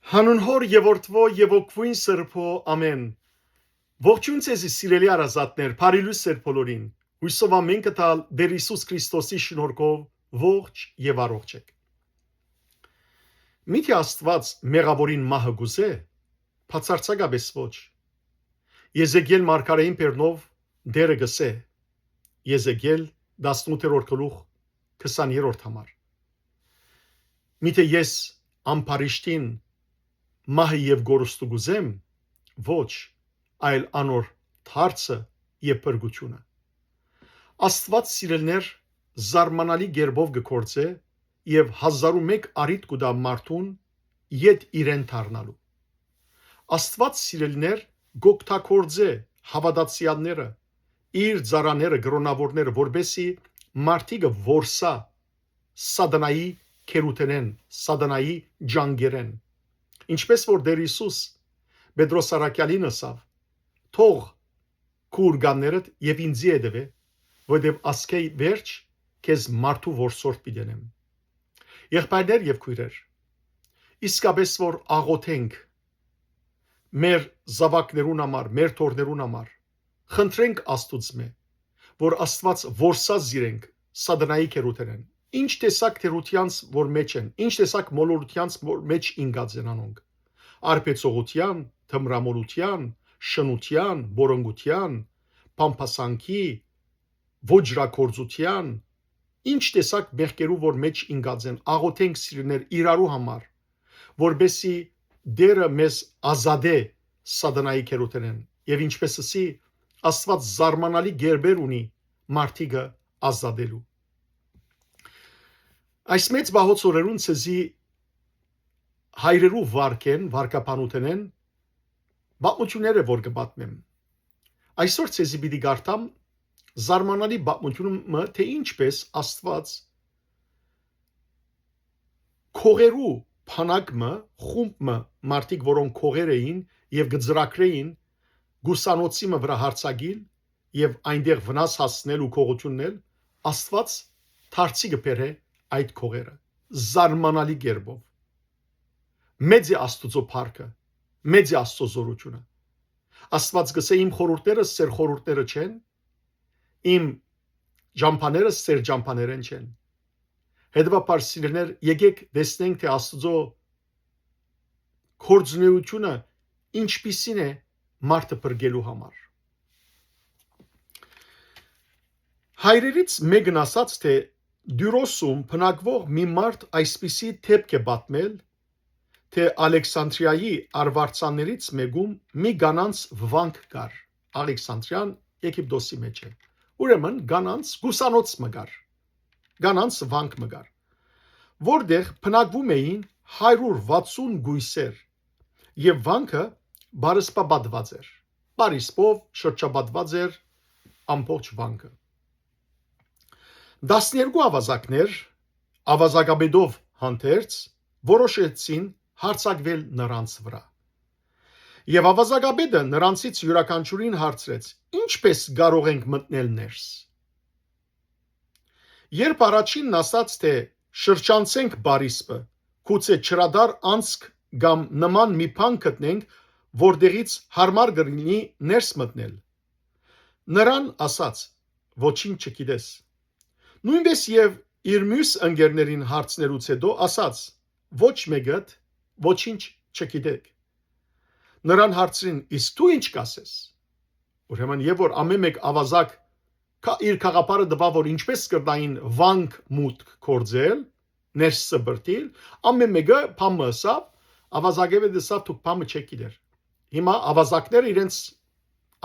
Հանուն հոր եւ որդվո եւ օգվույն սրբո ամեն։ Ողջույն ձեզի սիրելի արազատներ, բարիլույս սեր բոլորին։ Հույսով ամեն կտալ Տեր Հիսուս Քրիստոսի շնորհքով ողջ եւ առողջ եք։ Միթե Աստված մեղավորին մահը գուզե, բացարձակապես ոչ։ Եզեկիել մարգարեին բերնով դերը գսե։ Եզեկիել 18-րդ գլուխ 20-րդ համար։ Միթե ես ամփարիշտին մահը եւ գորստու գուզեմ, ոչ, այլ անոր թարցը եւ փրկությունը։ Աստված սիրելներ զարմանալի գերբով գործե եւ 1001 արիտ կուտա մարդուն իդ իրեն դառնալու։ Աստված սիրելներ գոկտակորձե հավատացյալները իր ծառաները գրոնավորները որբեսի մարդիկը որսա սատանայի քերութենեն սատանայի ջանգերեն ինչպես որ Տեր Հիսուս Պետրոս Արաքյալին ասավ թող քուրգաններդ եւ ինձի հետևե որովհետեւ ասկեի վերջ քեզ մարդու որսորդ պիտենեմ եղբայրներ եւ քույրեր իսկապես որ աղոթենք մեր զավակներուն համար մեր թորներուն համար խնդրենք Աստուծմե որ Աստված որսած զիրենք սատանայի քերութենեն ինչ տեսակ թերությանց որ մեջ են ինչ տեսակ մոլորությանց որ մեջ ինգած են անոնք արբեցողության թմրամոլության շնության բորոնգության փամփասանքի ոճրակորձության ինչ տեսակ մեղքերու որ մեջ ինգած են աղոթենք սիրուներ իրարու համար որբեսի դերը մեզ ազատե սատանայի քերութենեն եւ ինչպես ասի Աստված զարմանալի գերբեր ունի մարդիկը ազատելու այս մեծ բահոցորերուն ցեզի հայրերու վարկեն վարկապանութենեն բապմությունները որ կպատմեմ այսօր ցեզի պիտի գարտամ զարմանալի բապմությունը թե ինչպես Աստված քողերու փանակը խումբը մարդիկ որոնք քողեր էին եւ գծրակրեին գուսանոցի վրա հարցագիլ եւ այնտեղ վնաս հասնել ու քողություննել Աստված դարձի կբերե այդ քողերը զարմանալի գերբով մեծ է Աստուծո փառքը մեծ է Աստծո զորությունը Աստված գսե իմ խորհուրդները սեր խորհուրդները չեն իմ ջամփաները սեր ջամփաներեն չեն հետևաբար սիրելիներ եկեք տեսնենք թե Աստծո կորձնեությունը ինչպիսին է մարդը բրգելու համար հայրերից մեկն ասաց թե դյուրոսում բնակվող մի մարդ այսպիսի թեփք է պատմել թե Ալեքսանդրիայի արվարձաններից մեկում մի գանանց վանք կար Ալեքսանդրիան Եգիպտոսի մեջ է ուրեմն գանանց գուսանոց մգար գանանց վանք մգար որտեղ բնակվում էին 160 գույսեր եւ վանքը բարսպաբadված էր բարիսպով շրջապատված էր ամբողջ վանքը 12 ավազակներ ավազագաբեդով հանդերձ որոշեցին հարցակվել նրանց վրա եւ ավազագաբեդը նրանցից յուրաքանչյուրին հարցրեց ինչպես կարող ենք մտնել ներս երբ առաջինն ասաց թե շրջանցենք բարիսպը գուցե չրադար անցք կամ նման մի բան գտնենք որտեղից հարմար կլինի ներս մտնել նրան ասաց ոչինչ չգիտես նույնպես եւ իր մյուս ընկերներին հարցնելուց հետո ասաց ոչ մեկդ ոչինչ չգիտեք նրան հարցրին իսկ դու ինչ կասես ուրեմն եւ որ ամեն մեկ ավազակ իր խաղապարը դվա որ ինչպես կրնային վանք մուտք կորձել ներս սբրտիլ ամեն մեկը փամը ասավ ավազագեբը դասավ դուք փամը չեք գիտեր հիմա ավազակները իրենց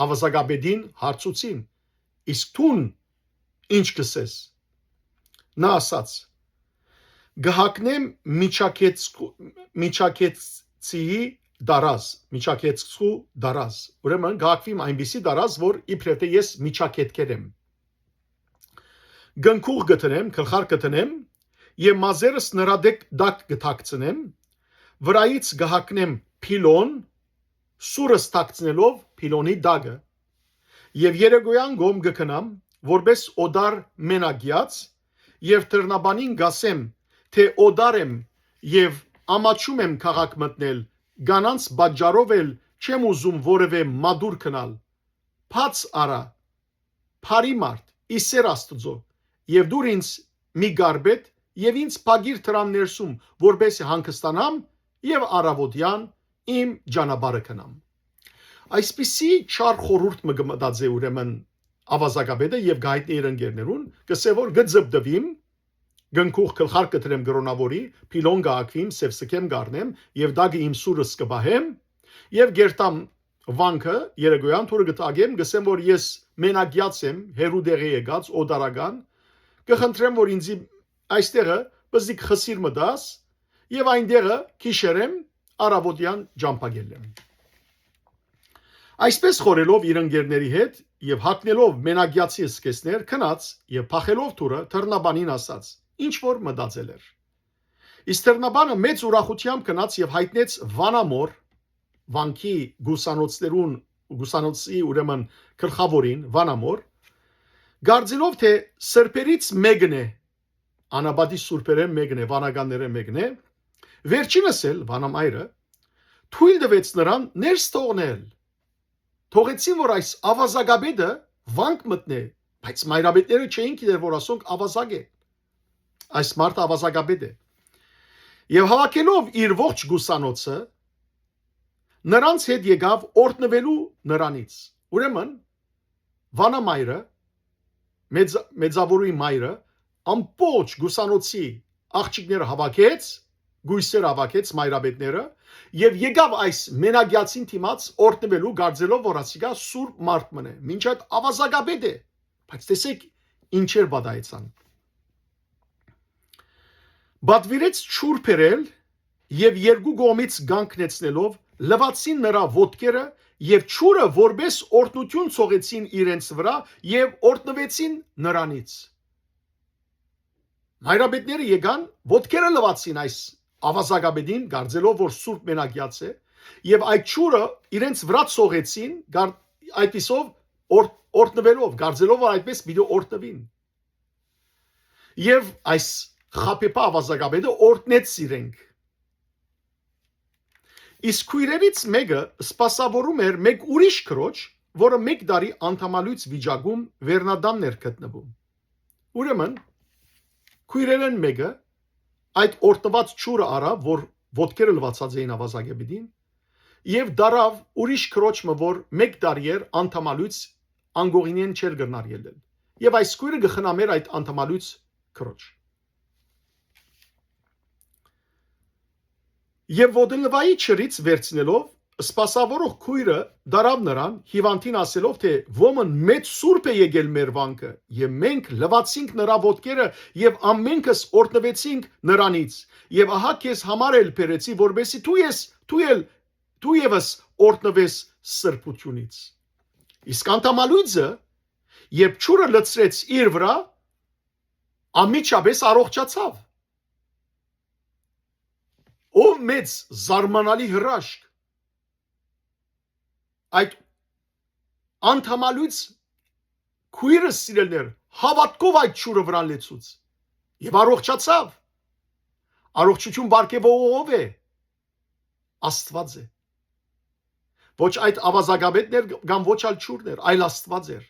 ավազագաբեդին հարցուցին իսկ դու ինչ կսես նա ասաց գահակնեմ միջակեցցի դարազ ուրեմն գահակվիմ այնպիսի դարազ որ իբրև թե ես միջակետքեր եմ գնքուղ գտնեմ գլխար գտնեմ եւ մազերս նրա դակ գթակցնեմ վրայից գահակնեմ փիլոն սուրս տակցնելով փիլոնի դագը եւ երեգոյան գոմ գկնամ որբես օդար մենագյաց եւ տրնաբանին գասեմ թե օդար եմ եւ ամաչում եմ քաղաք մտնել գանանց բաժարով էլ չեմ ուզում որևէ մադուր քնալ փած արա Փարի մարդ իսեր Աստծո եւ դուր ինձ մի գարբետ եւ ինձ փագիր տրամ ներսում որբեսի հանգստանամ եւ առավոտյան իմ ճանապարհը քնամ այսպիսի չար խորուրդ մը գմտածե ուրեմն ավազագաբեդը եւ գայտնի երընկերներուն կսե որ գծբդվիմ գնքուղ գլխար կտրեմ գրոնավորի փիլոն գակվիմ սևսկեմ գառնեմ եւ դագը իմ սուրս կբահեմ եւ գերտամ վանքը երեգոյան թուրը գտագեմ գսեմ որ ես մենագյաց եմ հերուդեղի եկած օդարական կխնդրեմ որ ինձ այստեղը բզիկ խսիր մտաս եւ այնտեղը քիշերեմ արավոտյան ջամփագելեմ այսպես խորելով իր ընկերների հետ եւ հակնելով մենագյացի սկեսներ քնած եւ փախելով թուրը թռնաբանին ասաց ինչ որ մտածել էր իսկ թռնաբանը մեծ ուրախությամբ քնած եւ հայտնեց վանամոր վանքի գուսանոցի ուրեմն գլխավորին վանամոր գարձելով թե սրբերից մեկն է անաբադի սուրբերեն մեկն է վանականներեն մեկն է վերջինս էլ վանամայրը թույլ տվեց նրան ներս թողնել թողեցին որ այս ավազագաբեդը վանք մտնե բայց մայրաբետները չէին գիտեր որ ասոնք ավազագ է այս մարդը ավազագաբեդ է եւ հավաքելով իր ողջ գուսանոցը նրանց հետ եկավ օրտնվելու նրանից ուրեմն վանամայրը մեծավորի մայրը ամբողջ գուսանոցի աղջիկները հավաքեց գույսեր հավաքեց մայրաբետները եւ եկավ այս մենագյացին թիմած օրտնվելու գարձելով որ ասիկա սուրբ մարդ մնե ոչ այդ ավազագաբեդ է բայց տեսեք ինչեր բադայցան բադվիրեց ճուր փերել եւ երկու գոմից գանքնեցնելով լվացին նրա ոտքերը եւ ճուրը որբես օրտնություն ցողեցին իրենց վրա եւ օրտնվեցին նրանից մայրաբետները եկան ոտքերը լվացին այս ավազագաբեդին գարձելով որ սուրբ մենագյաց է եւ այդ ճուրը իրենց վրա ցողեցին այդպիսով օրտնվելով գարձելով որ այդպես պիտի օրտնվին եւ այս խապեպա ավազագաբեդը օրտնեց իրենք իսկ քույրերից մեկը սպասավորում էր մեկ ուրիշ քրոջ որը մեկ տարի անդամալույց վիճակում վերնադամներ գտնվում ուրեմն քույրերեն մեկը այդ օրտնված ճուրը արավ որ ոտքերը լվացած էին ավազագաբեդին եւ դարավ ուրիշ քրոջը որ մեկ տարի էր անդամալույց անգողինեն չեր գնար ելել եւ այս քույրը գխնամեր այդ անդամալույց քրոջ եւ ոդելվայի չրից վերցնելով սպասավորող քույրը դարավ նրան հիվանդին ասելով թե ոմն մեծ սուրբ է եկել մեր վանքը եւ մենք լվացինք նրա ոտքերը եւ ամենքս օրտնվեցինք նրանից եւ ահա քեզ համար էլ բերեցի որբեսի դու եւս օրտնվես սրբությունից իսկ անդամալույցը երբ ճուրը լցրեց իր վրա ամիջապես առողջացավ ով մեծ զարմանալի հրաշք այդ անդամալույց քույրը սիրելներ հավատքով այդ ճուրը վրան լեցուց եւ առողջացավ առողջություն բարգեւող է Աստված է ոչ այդ ավազագաբետներ կամ ոչ այլ ճուրներ այլ Աստված էր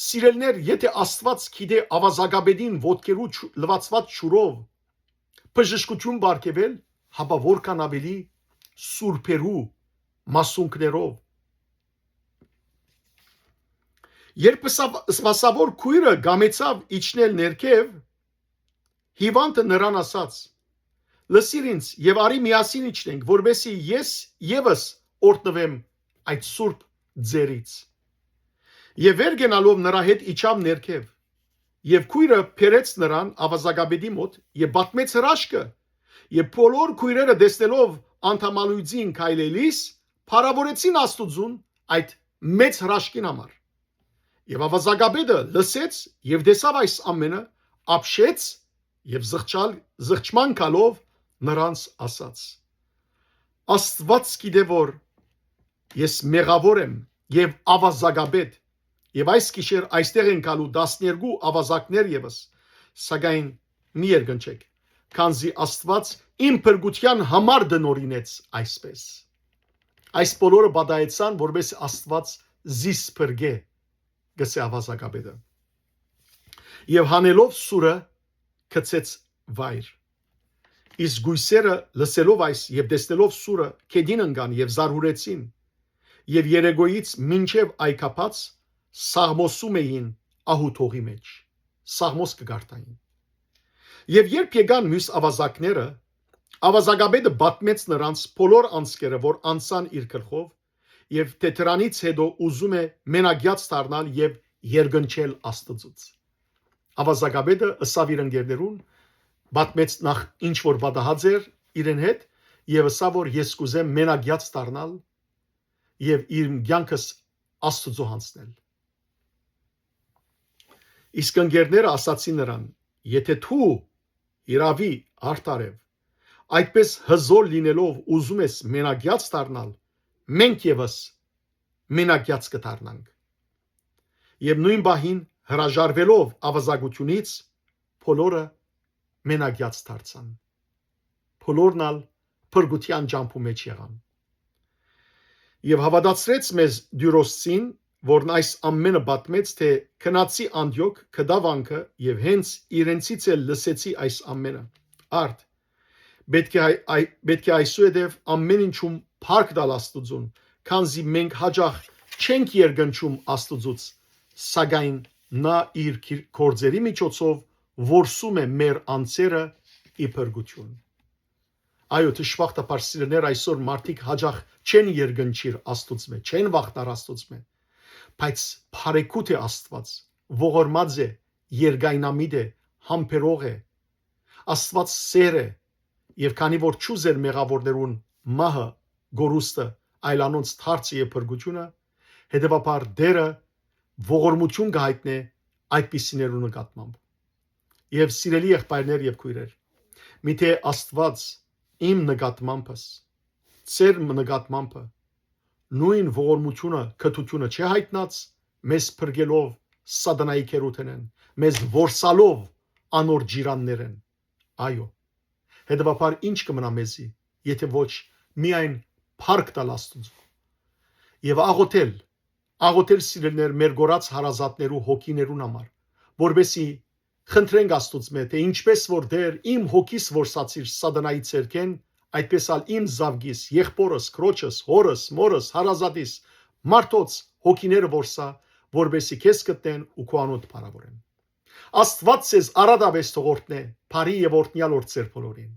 սիրելներ եթե Աստված գիտե ավազագաբեդին ոտքերու լվացված ճուրով բժշկություն բարգեւել հապա որքան ավելի սուրբերու մասունքներով երբ սպասավոր քույրը գամեցավ իջնել ներքև հիվանդը նրան ասաց լսիր ինձ եւ արի միասին իջնենք որբեսի ես եւս օրտնվեմ այդ սուրբ ձերից եւ վեր գնալով նրա հետ իջավ ներքև եւ քույրը փերեց նրան ավազագաբեդի մոտ եւ բատմեց հրաշքը եւ բոլոր քույրերը տեսնելով անդամալույցին քայլելիս փառավորեցին Աստուծուն այդ մեծ հրաշքին համար եւ ավազագաբեդը լսեց եւ տեսավ այս ամենը ապշեց եւ զղջման կալով նրանց ասաց Աստված գիտե որ ես մեղավոր եմ եւ ավազագաբեդ եւ այս գիշեր այստեղ են գալու 12 ավազակներ եւս սակայն մի երգնչեք քանզի Աստված իմ փրկության համար դնորինեց այսպես։ Այս բոլորը բադայեցան, որպես Աստված զիս փրկե, գսե ավազագաբեդը։ Եվ հանելով սուրը գցեց վայր։ Իսկ գույսերը լսելով այս եւ տեսնելով սուրը քեդին ընկան եւ զարհուրեցին եւ երեգոյից մինչեւ այքափած սաղմոսում էին ահութողի մեջ, սաղմոս կգարտային։ Եվ երբ եկան մյուս ավազակները, ավազագաբեդը բատմեց նրանց բոլոր անցքերը, որ անցան իր գլխով, եւ թե դրանից հետո ուզում է մենակյաց դառնալ եւ երգնչել Աստծուց։ Ավազագաբեդը ըսավ իր ընկերներուն, բատմեց նախ ինչ որ պատահած էր իրեն հետ եւ ըսավ որ ես կուզեմ մենակյաց դառնալ եւ իր կյանքս Աստծո հանձնել։ Իսկ ընկերները ասացին նրան. եթե դու իրավի արտարև այդպես հզոր լինելով ուզում ես մենակյաց դառնալ, մենք եւս մենակյաց կդառնանք։ Եվ նույն բահին հրաժարվելով ավազագությունից բոլորը մենակյաց դարձան։ Բոլորն ալ փրկության ճամփու մեջ եղան։ Եվ հավատացրեց մեզ Դյուրոսին, որն այս ամենը պատմեց, թե քնացի Անդիոք կդավանքը եւ հենց իրենցից էլ լսեցի այս ամենը։ Արդ պետք է այսուհետև ամեն ինչում փառք տալ Աստծուն, քանզի մենք հաջող չենք երգնչում Աստծուց, սակայն նա իր գործերի միջոցով որսում է մեր անձերը ի փրկություն։ Այո, դժբախտաբար սիրելիներ, այսօր մարդիկ հաջող չեն երգնչիր Աստծո, չեն վախտար Աստծո, բայց փարեքութ է Աստված, ողորմած է, երգայնամիտ է, համբերող է, Աստված սեր է, եւ քանի որ չուզեր մեղավորներուն մահը, գորուստը, այլանոնց թարցը եւ փրկությունը, հետեւաբար դերը ողորմություն կհայտնե այդպիսիներու նկատմամբ։ Եվ սիրելի եղբայրներ եւ քույրեր, միթե Աստված իմ նկատմամբս, ծեր նկատմամբը նույն ողորմությունը, քթությունը չի հայտնած մեզ փրկելով սատանայի քերութենեն, մեզ որսալով անոր ջիրաններեն։ Այո, հետևաբար ինչ կմնա մեզի, եթե ոչ միայն փառք տալ Աստծո եւ աղոթել սիրելիներ մեր գորած հարազատներու հոգիներուն համար, որբեսի խնդրենք Աստծո, թե ինչպես որ դեր իմ հոգիս որսացիր սատանայի ցերքեն, այդպես ալ իմ զավգիս, եղբորս, քրոջս, հորս, մորս, հարազատիս, մարդոց հոգիները որսա, որբեսի քեզ գտնեն ու քո անոթ փառավորեն։ Աստված ձեզ արադավես թողորտնե, բարի եւ օրհնյալ օր ձեր բոլորին։